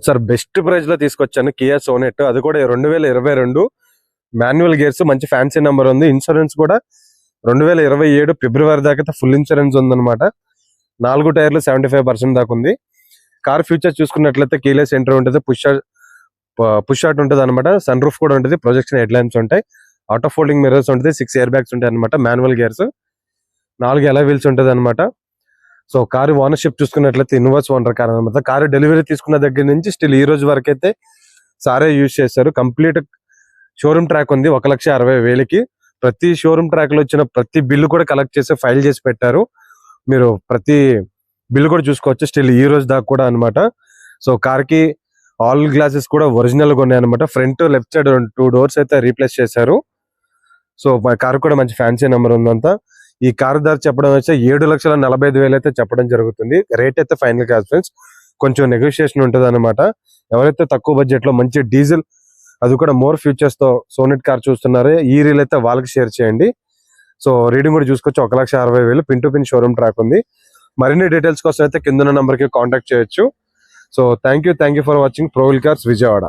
Sir best price లో తీసుకొచ్చాను Kia Sonet, అది కూడా 2022 మాన్యువల్ గేర్స్, మంచి ఫ్యాన్సీ నెంబర్ ఉంది. ఇన్సూరెన్స్ కూడా 2027 ఫిబ్రవరి దాకా ఫుల్ ఇన్సూరెన్స్ ఉందన్నమాట. 4 టైర్లు 75% దాకా ఉంది. కార్ ఫ్యూచర్ చూసుకున్నట్లయితే కీలెస్ ఎంట్రీ ఉంటుంది, పుష్ షాట్ ఉంటుంది అనమాట, సన్ రూఫ్ కూడా ఉంటుంది, ప్రొజెక్షన్ హెడ్ లైన్స్ ఉంటాయి, ఆటో ఫోల్డింగ్ మిర్రర్స్ ఉంటుంది, 6 ఎయిర్ బ్యాగ్స్ ఉంటాయి అనమాట, మాన్యువల్ గేర్స్, 4 అలా వీల్స్ ఉంటుంది అనమాట. సో కారు ఓనర్షిప్ చూసుకున్నట్లయితే ఇన్వర్స్ ఓనర్ కార్ అనమాట. కారు డెలివరీ తీసుకున్న దగ్గర నుంచి స్టిల్ ఈ రోజు వరకు అయితే సారే యూజ్ చేశారు. కంప్లీట్ షోరూమ్ ట్రాక్ ఉంది 1,60,000కి. ప్రతి షోరూమ్ ట్రాక్ లో వచ్చిన ప్రతి బిల్లు కూడా కలెక్ట్ చేసి ఫైల్ చేసి పెట్టారు. మీరు ప్రతి బిల్లు కూడా చూసుకోవచ్చు స్టిల్ ఈ రోజు దాకా కూడా అనమాట. సో కార్ కి ఆల్ గ్లాసెస్ కూడా ఒరిజినల్ గా ఉన్నాయి అనమాట. ఫ్రంట్ లెఫ్ట్ సైడ్ 2 డోర్స్ అయితే రీప్లేస్ చేశారు. సో మా కార్ కూడా మంచి ఫ్యాన్సీ నెంబర్ ఉందంతా. ఈ కార్ ధర చెప్పడం వచ్చే 7,45,000 అయితే చెప్పడం జరుగుతుంది. రేట్ అయితే ఫైనల్ కాదు ఫ్రెండ్స్, కొంచెం నెగోషియేషన్ ఉంటుంది అనమాట. ఎవరైతే తక్కువ బడ్జెట్ లో మంచి డీజిల్, అది కూడా మోర్ ఫ్యూచర్స్ తో సోనెట్ కార్ చూస్తున్నారో ఈ రీల్ అయితే వాళ్ళకి షేర్ చేయండి. సో రీడింగ్ కూడా చూసుకోవచ్చు, 1,60,000 pin to pin showroom track ఉంది. మరిన్ని డీటెయిల్స్ కోసం అయితే కింద నంబర్ కి కాంటాక్ట్ చేయొచ్చు. So thank you for watching Pro Wheel Cars Vijayawada.